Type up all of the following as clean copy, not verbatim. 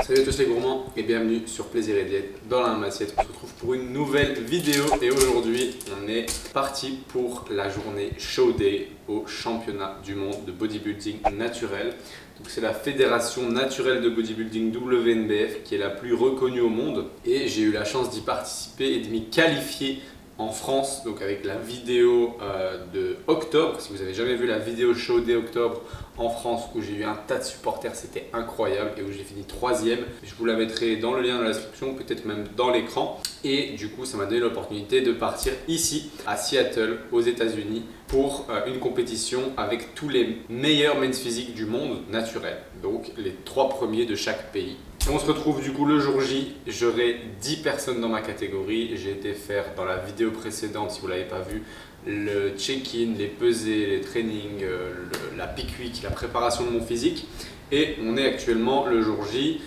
Salut à tous les gourmands et bienvenue sur Plaisir et Diète dans la même assiette. On se retrouve pour une nouvelle vidéo et aujourd'hui on est parti pour la journée Show Day au championnat du monde de bodybuilding naturel. Donc c'est la fédération naturelle de bodybuilding WNBF qui est la plus reconnue au monde et j'ai eu la chance d'y participer et de m'y qualifier en France, donc avec la vidéo de octobre. Si vous avez jamais vu la vidéo Show Day octobre en France où j'ai eu un tas de supporters, c'était incroyable et où j'ai fini 3e. Je vous la mettrai dans le lien de la description, peut-être même dans l'écran. Et du coup, ça m'a donné l'opportunité de partir ici à Seattle, aux États-Unis, pour une compétition avec tous les meilleurs men's physiques du monde naturel. Donc les 3 premiers de chaque pays. On se retrouve du coup le jour J, j'aurai 10 personnes dans ma catégorie. J'ai été faire dans la vidéo précédente, si vous ne l'avez pas vu, le check-in, les pesées, les trainings, la peak week, la préparation de mon physique. Et on est actuellement le jour J,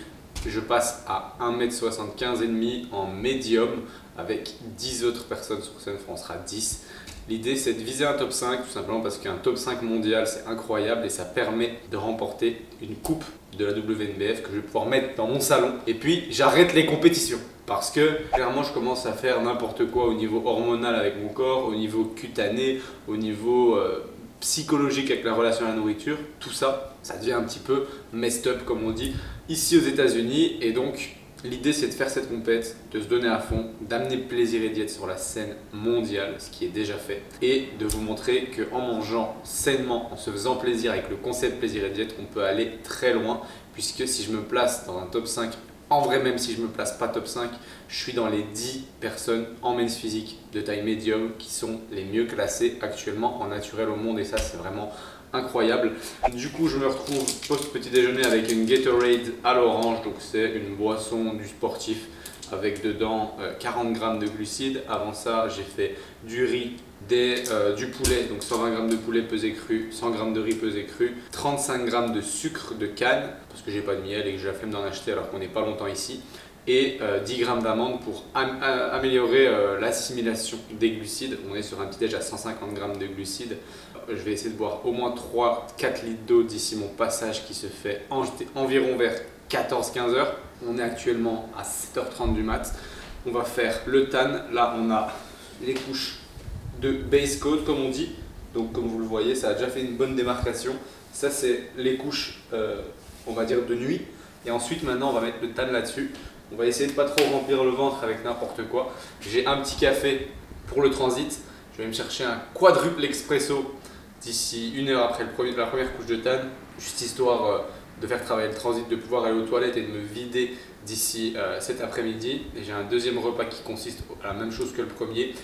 je passe à 1m75 et demi en médium avec 10 autres personnes sur scène, on sera 10. L'idée c'est de viser un top 5 tout simplement parce qu'un top 5 mondial c'est incroyable et ça permet de remporter une coupe de la WNBF que je vais pouvoir mettre dans mon salon. Et puis j'arrête les compétitions parce que clairement je commence à faire n'importe quoi au niveau hormonal avec mon corps, au niveau cutané, au niveau psychologique avec la relation à la nourriture. Tout ça, ça devient un petit peu messed up comme on dit ici aux États-Unis et donc l'idée c'est de faire cette compète, de se donner à fond, d'amener Plaisir et Diète sur la scène mondiale, ce qui est déjà fait, et de vous montrer qu'en mangeant sainement, en se faisant plaisir avec le concept Plaisir et Diète, on peut aller très loin, puisque si je me place dans un top 5, en vrai même si je me place pas top 5, je suis dans les 10 personnes en men's physique de taille médium qui sont les mieux classées actuellement en naturel au monde et ça c'est vraiment incroyable. Du coup je me retrouve post-petit déjeuner avec une Gatorade à l'orange, donc c'est une boisson du sportif avec dedans 40 g de glucides. Avant ça j'ai fait du riz, du poulet, donc 120 g de poulet pesé cru, 100 g de riz pesé cru, 35 g de sucre de canne parce que j'ai pas de miel et que j'ai la flemme d'en acheter alors qu'on n'est pas longtemps ici, et 10 g d'amandes pour améliorer l'assimilation des glucides. On est sur un petit déj à 150 g de glucides. Je vais essayer de boire au moins 3-4 litres d'eau d'ici mon passage qui se fait environ vers 14-15 heures. On est actuellement à 7h30 du mat. On va faire le tan. Là on a les couches de base coat comme on dit. Donc comme vous le voyez, ça a déjà fait une bonne démarcation. Ça c'est les couches on va dire de nuit. Et ensuite maintenant on va mettre le tan là-dessus. On va essayer de pas trop remplir le ventre avec n'importe quoi. J'ai un petit café pour le transit. Je vais me chercher un quadruple expresso d'ici 1 heure après la première couche de tan, juste histoire de faire travailler le transit, de pouvoir aller aux toilettes et de me vider d'ici cet après-midi. Et j'ai un deuxième repas qui consiste à la même chose que le premier.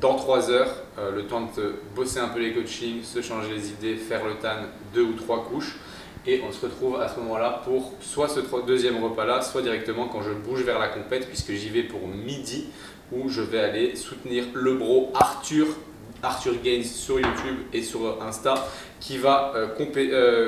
Dans 3 heures, le temps de bosser un peu les coachings, se changer les idées, faire le tan 2 ou 3 couches. Et on se retrouve à ce moment-là pour soit ce deuxième repas-là, soit directement quand je bouge vers la compète, puisque j'y vais pour midi, où je vais aller soutenir le bro Arthur Gaines sur YouTube et sur Insta, qui va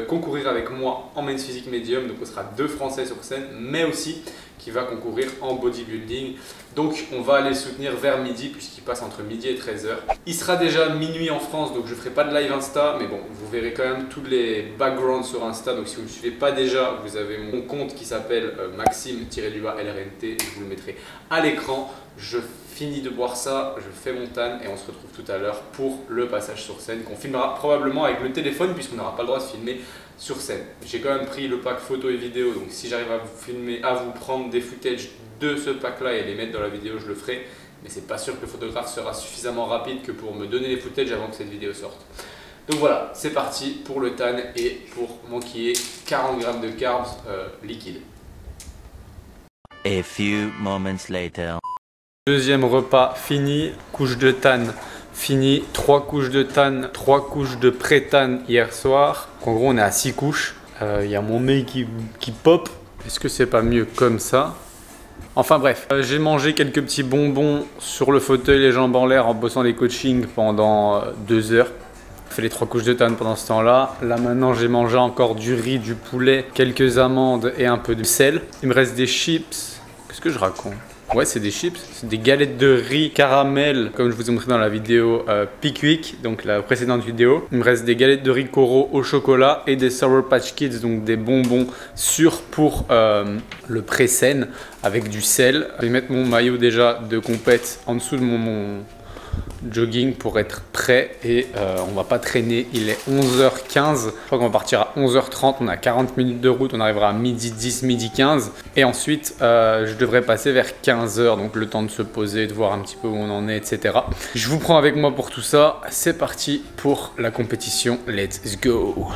concourir avec moi en men's physique medium. Donc on sera 2 Français sur scène, mais aussi qui va concourir en bodybuilding. Donc on va aller le soutenir vers midi puisqu'il passe entre midi et 13h. Il sera déjà minuit en France, donc je ne ferai pas de live Insta, mais bon, vous verrez quand même tous les backgrounds sur Insta. Donc si vous ne me suivez pas déjà, vous avez mon compte qui s'appelle Maxime-LRNT, je vous le mettrai à l'écran. Je finis de boire ça, je fais mon tan et on se retrouve tout à l'heure pour le passage sur scène qu'on filmera probablement avec le téléphone puisqu'on n'aura pas le droit de filmer sur scène. J'ai quand même pris le pack photo et vidéo, donc si j'arrive à vous filmer, à vous prendre des footages de ce pack là et les mettre dans la vidéo, je le ferai, mais c'est pas sûr que le photographe sera suffisamment rapide que pour me donner les footages avant que cette vidéo sorte. Donc voilà, c'est parti pour le tan et pour m'enquiller 40 g de carbs liquides. A few moments later. Deuxième repas fini, couche de tan fini, 3 couches de tan, 3 couches de pré-tan hier soir. En gros on est à 6 couches, y a mon nez qui pop, est-ce que c'est pas mieux comme ça? Enfin bref, j'ai mangé quelques petits bonbons sur le fauteuil, les jambes en l'air en bossant les coachings pendant 2 heures. J'ai fait les 3 couches de tan pendant ce temps-là. Là maintenant j'ai mangé encore du riz, du poulet, quelques amandes et un peu de sel. Il me reste des chips, qu'est-ce que je raconte? Ouais, c'est des chips, c'est des galettes de riz caramel, comme je vous ai montré dans la vidéo Pickwick, donc la précédente vidéo. Il me reste des galettes de riz Koro au chocolat et des Sour Patch Kids, donc des bonbons sûrs pour le pré-scène avec du sel. Je vais mettre mon maillot déjà de compète en dessous de mon jogging pour être prêt et on va pas traîner. Il est 11h15, je crois qu'on va partir à 11h30, on a 40 minutes de route, on arrivera à midi 10, midi 15 et ensuite je devrais passer vers 15h, donc le temps de se poser, de voir un petit peu où on en est, etc. Je vous prends avec moi pour tout ça. C'est parti pour la compétition, let's go.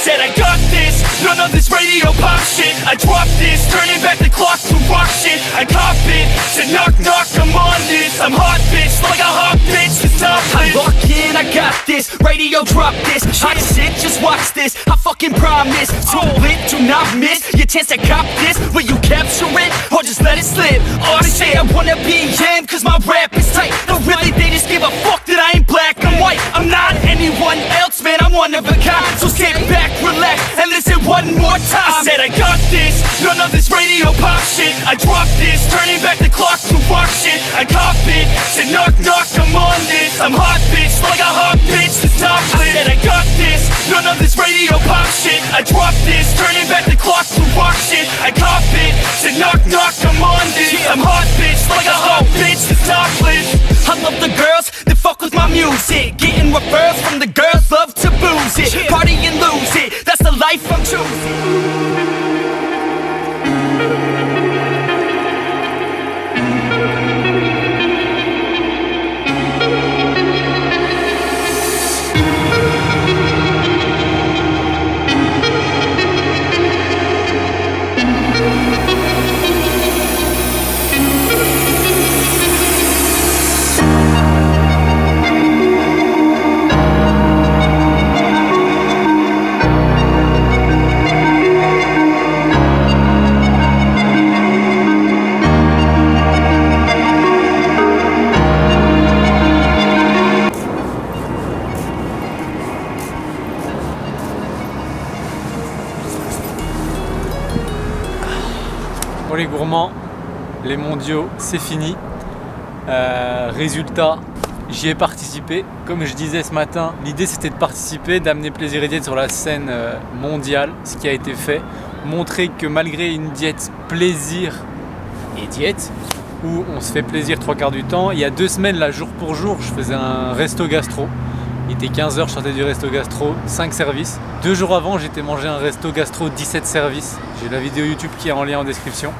Said I got this, none of this radio pop shit. I dropped this, turning back the clock to rock shit. I cop it, said knock knock, I'm on this. I'm hot bitch, like a hot bitch, the top list. I lock in, I got this, radio drop this. Hot shit, just watch this, I fucking promise. So lit, do not miss your chance to cop this. Will you capture it, or just let it slip? Or say I wanna be him, cause my rap is tight. No really, they just give a fuck that I ain't black, I'm white. I'm not anyone else, man, I'm one of a kind. So sit back, relax, and listen one more time. I said I got this, none of this radio pop shit. I dropped this, turning back the clock to rock shit. I cop it, said knock knock, I'm on this. I'm hot bitch, like a hot bitch, the top list. I said I got this, none of this radio pop shit. I dropped this, turning back the clock to rock shit. I cop it, said knock knock, I'm on this. I'm hot bitch, like a hot bitch, the top list. I love the girls that fuck with my music, getting referrals from the girls love to booze it, party and lose it. That's the life I'm choosing. Pour les gourmands, les mondiaux, c'est fini. Résultat, j'y ai participé. Comme je disais ce matin, l'idée c'était de participer, d'amener Plaisir et Diète sur la scène mondiale, ce qui a été fait. Montrer que malgré une diète plaisir et diète, où on se fait plaisir 3/4 du temps, il y a 2 semaines, là, jour pour jour, je faisais un resto gastro. Il était 15 h, je sortais du resto gastro, 5 services. 2 jours avant, j'étais mangé un resto gastro, 17 services. J'ai la vidéo YouTube qui est en lien en description.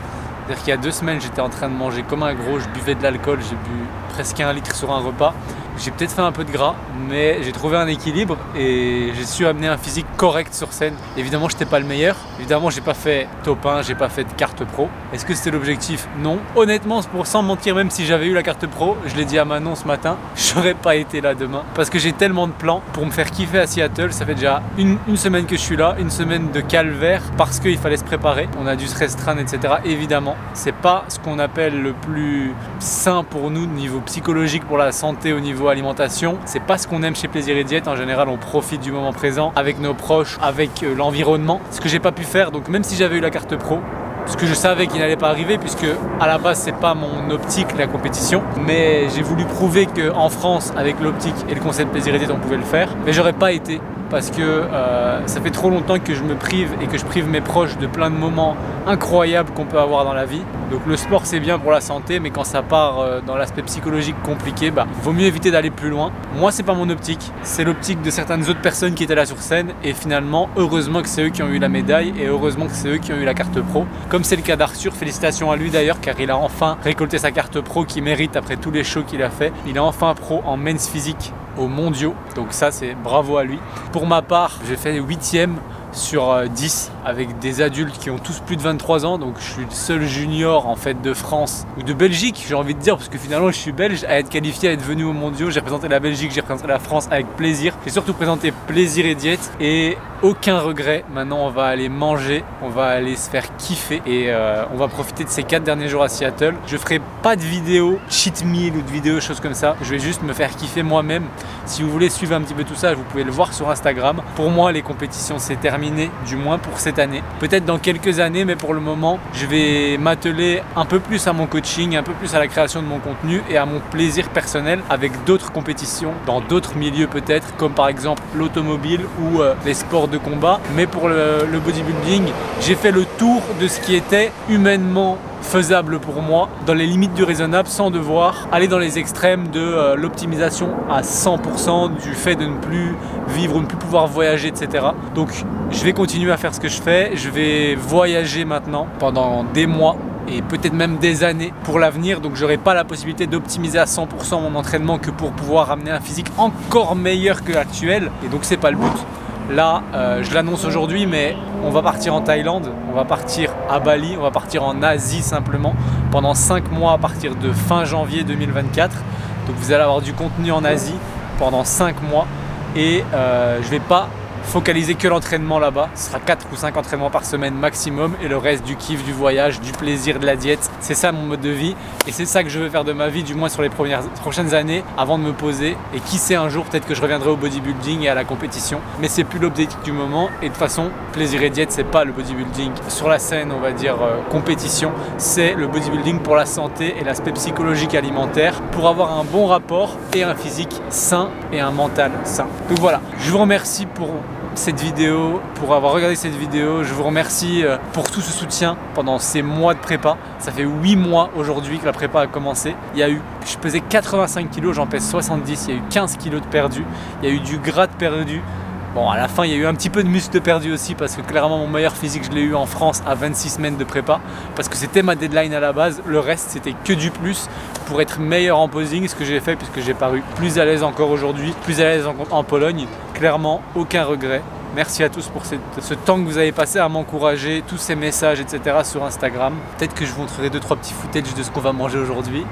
C'est-à-dire qu'il y a 2 semaines, j'étais en train de manger comme un gros, je buvais de l'alcool, j'ai bu presque 1 litre sur un repas. J'ai peut-être fait un peu de gras, mais j'ai trouvé un équilibre et j'ai su amener un physique correct sur scène. Évidemment, je n'étais pas le meilleur. Évidemment, j'ai pas fait top 1, j'ai pas fait de carte pro. Est-ce que c'était l'objectif? Non. Honnêtement, sans mentir, même si j'avais eu la carte pro, je l'ai dit à Manon ce matin, j'aurais pas été là demain. Parce que j'ai tellement de plans pour me faire kiffer à Seattle. Ça fait déjà une semaine que je suis là, une semaine de calvaire parce qu'il fallait se préparer. On a dû se restreindre, etc. Évidemment, c'est pas ce qu'on appelle le plus sain pour nous au niveau psychologique, pour la santé, au niveau alimentation. C'est pas ce qu'on aime chez Plaisir et Diète. En général, on profite du moment présent avec nos proches, avec l'environnement. Ce que j'ai pas pu faire, donc même si j'avais eu la carte pro, parce que je savais qu'il n'allait pas arriver, puisque à la base c'est pas mon optique la compétition, mais j'ai voulu prouver qu'en France avec l'optique et le concept Plaisir et Diète on pouvait le faire, mais j'aurais pas été parce que ça fait trop longtemps que je me prive et que je prive mes proches de plein de moments incroyables qu'on peut avoir dans la vie. Donc le sport c'est bien pour la santé, mais quand ça part dans l'aspect psychologique compliqué, vaut mieux éviter d'aller plus loin. Moi c'est pas mon optique, c'est l'optique de certaines autres personnes qui étaient là sur scène, et finalement heureusement que c'est eux qui ont eu la médaille et heureusement que c'est eux qui ont eu la carte pro, comme c'est le cas d'Arthur. Félicitations à lui d'ailleurs, car il a enfin récolté sa carte pro qu'il mérite après tous les shows qu'il a fait. Il est enfin pro en men's physique aux mondiaux, donc ça c'est bravo à lui. Pour ma part, j'ai fait 8e sur 10 avec des adultes qui ont tous plus de 23 ans, donc je suis le seul junior en fait de France ou de Belgique, j'ai envie de dire, parce que finalement je suis belge, à être qualifié, à être venu aux mondiaux. J'ai représenté la Belgique, j'ai représenté la France avec plaisir. J'ai surtout présenté plaisir et diète et aucun regret. Maintenant on va aller manger, on va aller se faire kiffer et on va profiter de ces 4 derniers jours à Seattle. Je ferai pas de vidéo cheat meal ou de vidéo choses comme ça, je vais juste me faire kiffer moi-même. Si vous voulez suivre un petit peu tout ça, vous pouvez le voir sur Instagram. Pour moi les compétitions c'est terminé, du moins pour cette année. Peut-être dans quelques années, mais pour le moment je vais m'atteler un peu plus à mon coaching, un peu plus à la création de mon contenu et à mon plaisir personnel avec d'autres compétitions, dans d'autres milieux peut-être, comme par exemple l'automobile ou les sports de combat. Mais pour le bodybuilding, j'ai fait le tour de ce qui était humainement faisable pour moi, dans les limites du raisonnable, sans devoir aller dans les extrêmes de l'optimisation à 100%, du fait de ne plus vivre, ne plus pouvoir voyager, etc. Donc je vais continuer à faire ce que je fais, je vais voyager maintenant pendant des mois et peut-être même des années pour l'avenir, donc j'aurai pas la possibilité d'optimiser à 100% mon entraînement que pour pouvoir amener un physique encore meilleur que l'actuel, et donc c'est pas le but. Là, je l'annonce aujourd'hui, mais on va partir en Thaïlande, on va partir à Bali, on va partir en Asie simplement pendant 5 mois à partir de fin janvier 2024. Donc vous allez avoir du contenu en Asie pendant 5 mois et je vais pas focaliser que l'entraînement là-bas. Ce sera 4 ou 5 entraînements par semaine maximum et le reste du kiff, du voyage, du plaisir, de la diète. C'est ça mon mode de vie et c'est ça que je veux faire de ma vie, du moins sur les prochaines années, avant de me poser. Et qui sait, un jour peut-être que je reviendrai au bodybuilding et à la compétition, mais c'est plus l'objectif du moment. Et de toute façon, plaisir et diète, c'est pas le bodybuilding sur la scène, on va dire compétition, c'est le bodybuilding pour la santé et l'aspect psychologique alimentaire, pour avoir un bon rapport et un physique sain et un mental sain. Donc voilà, je vous remercie pour cette vidéo, pour avoir regardé cette vidéo. Je vous remercie pour tout ce soutien pendant ces mois de prépa. Ça fait 8 mois aujourd'hui que la prépa a commencé. Je pesais 85 kg, j'en pèse 70, il y a eu 15 kg de perdu, il y a eu du gras de perdu. Bon, à la fin, il y a eu un petit peu de muscle perdu aussi parce que clairement, mon meilleur physique, je l'ai eu en France à 26 semaines de prépa parce que c'était ma deadline à la base. Le reste, c'était que du plus pour être meilleur en posing, ce que j'ai fait puisque j'ai paru plus à l'aise encore aujourd'hui, plus à l'aise en Pologne. Clairement, aucun regret. Merci à tous pour ce temps que vous avez passé à m'encourager, tous ces messages, etc. sur Instagram. Peut-être que je vous montrerai 2-3 petits footages de ce qu'on va manger aujourd'hui.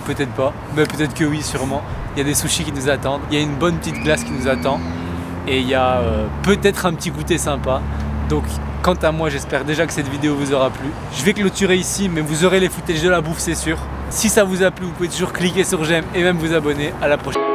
Peut-être pas, mais peut-être que oui, sûrement. Il y a des sushis qui nous attendent, il y a une bonne petite glace qui nous attend. Et il y a peut-être un petit goûter sympa. Donc quant à moi, j'espère déjà que cette vidéo vous aura plu. Je vais clôturer ici, mais vous aurez les footages de la bouffe, c'est sûr. Si ça vous a plu, vous pouvez toujours cliquer sur j'aime et même vous abonner. À la prochaine.